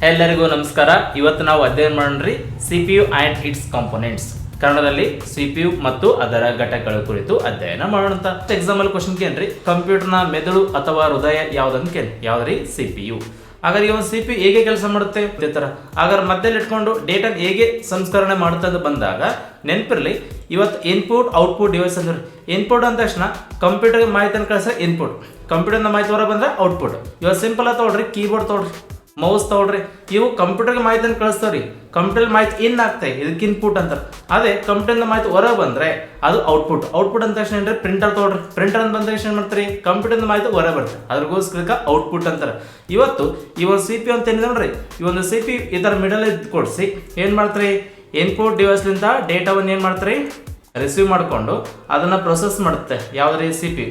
ಎಲ್ಲರಿಗೂ ನಮಸ್ಕಾರ. ಇವತ್ತು ನಾವು ಅಧ್ಯಯನ ಮಾಡೋಣ್ರಿ CPU ಆ್ಯಂಡ್ ಇಟ್ಸ್ ಕಾಂಪೋನೆಂಟ್ಸ್. ಕನ್ನಡದಲ್ಲಿ CPU ಮತ್ತು ಅದರ ಘಟಕಗಳ ಕುರಿತು ಅಧ್ಯಯನ ಮಾಡೋಣ. ಎಕ್ಸಾಂಪಲ್ ಕ್ವಶನ್ ಕೇನ್ರಿ, ಕಂಪ್ಯೂಟರ್ನ ಮೆದುಳು ಅಥವಾ ಹೃದಯ ಯಾವ್ದನ್ನು ಕೇಳಿ, ಯಾವ್ದ್ರಿ? CPU. ಹಾಗಾದ್ರೆ ಒಂದು CPU ಹೇಗೆ ಕೆಲಸ ಮಾಡುತ್ತೆ ಇದೇ ತರ. ಹಾಗಾದ್ರೆ ಮಧ್ಯದಲ್ಲಿ ಇಟ್ಕೊಂಡು ಡೇಟಾ ಹೇಗೆ ಸಂಸ್ಕರಣೆ ಮಾಡುತ್ತೆ ಅಂತ ಬಂದಾಗ ನೆನಪಿರಲಿ, ಇವತ್ತು ಇನ್ಪುಟ್ ಔಟ್ಪುಟ್ ಡಿವೈಸ್ ಅಂದ್ರೆ ಇನ್ಪುಟ್ ಅಂದ ತಕ್ಷಣ ಕಂಪ್ಯೂಟರ್ಗೆ ಮಾಹಿತಿಯನ್ನು ಕಳಿಸಿದ್ರೆ ಇನ್ಪುಟ್, ಕಂಪ್ಯೂಟರ್ನ ಮಾಹಿತಿ ಹೊರ ಬಂದ್ರೆ ಔಟ್ಪುಟ್. ಇವತ್ತು ಸಿಂಪಲ್ ಆಗಿ ತಗೊಳ್ರಿ, ಕೀಬೋರ್ಡ್ ತಗೊಳ್ರಿ, ಮೌಸ್ ತಗೊಳ್ರಿ, ಇವು ಕಂಪ್ಯೂಟರ್ಗೆ ಮಾಹಿತಿಯನ್ನು ಕಳಿಸ್ತಾವ್ರಿ. ಕಂಪ್ಯೂಟರ್ ಮಾಹಿತಿ ಇನ್ ಆಗ್ತದೆ, ಇದಕ್ಕೆ ಇನ್ಪುಟ್ ಅಂತಾರೆ. ಅದೇ ಕಂಪ್ಯೂಟರ್ನ ಮಾಹಿತಿ ಹೊರ ಬಂದ್ರೆ ಅದು ಔಟ್ಪುಟ್. ಔಟ್ಪುಟ್ ಅಂತ ತಕ್ಷಣ ಏನ್ರಿ, ಪ್ರಿಂಟರ್ ತಗೊಳ್ರಿ, ಪ್ರಿಂಟರ್ ಅಂತ ಬಂದ ತಕ್ಷಣ ಏನ್ ಮಾಡ್ತಾರೆ, ಕಂಪ್ಯೂಟರ್ನ ಮಾಹಿತಿ ಹೊರ ಬರುತ್ತೆ, ಅದ್ರಗೋಸ್ಕರ ಔಟ್ಪುಟ್ ಅಂತಾರೆ. ಇವತ್ತು ಈ ಒಂದು CPU ಅಂತ ಏನಿದೆ ನೋಡ್ರಿ, ಈ ಒಂದು CPU ಈ ತರ ಮಿಡಲ್ ಕೊಡಿಸಿ ಏನ್ ಮಾಡ್ತಾರೆ, ಇನ್ಪುಟ್ ಡಿವೈಸ್ಲಿಂದ ಡೇಟಾವನ್ನು ಏನ್ ಮಾಡ್ತಾರೆ, ರಿಸೀವ್ ಮಾಡಿಕೊಂಡು ಅದನ್ನ ಪ್ರೊಸೆಸ್ ಮಾಡುತ್ತೆ. ಯಾವ್ದ್ರಿ? CPU.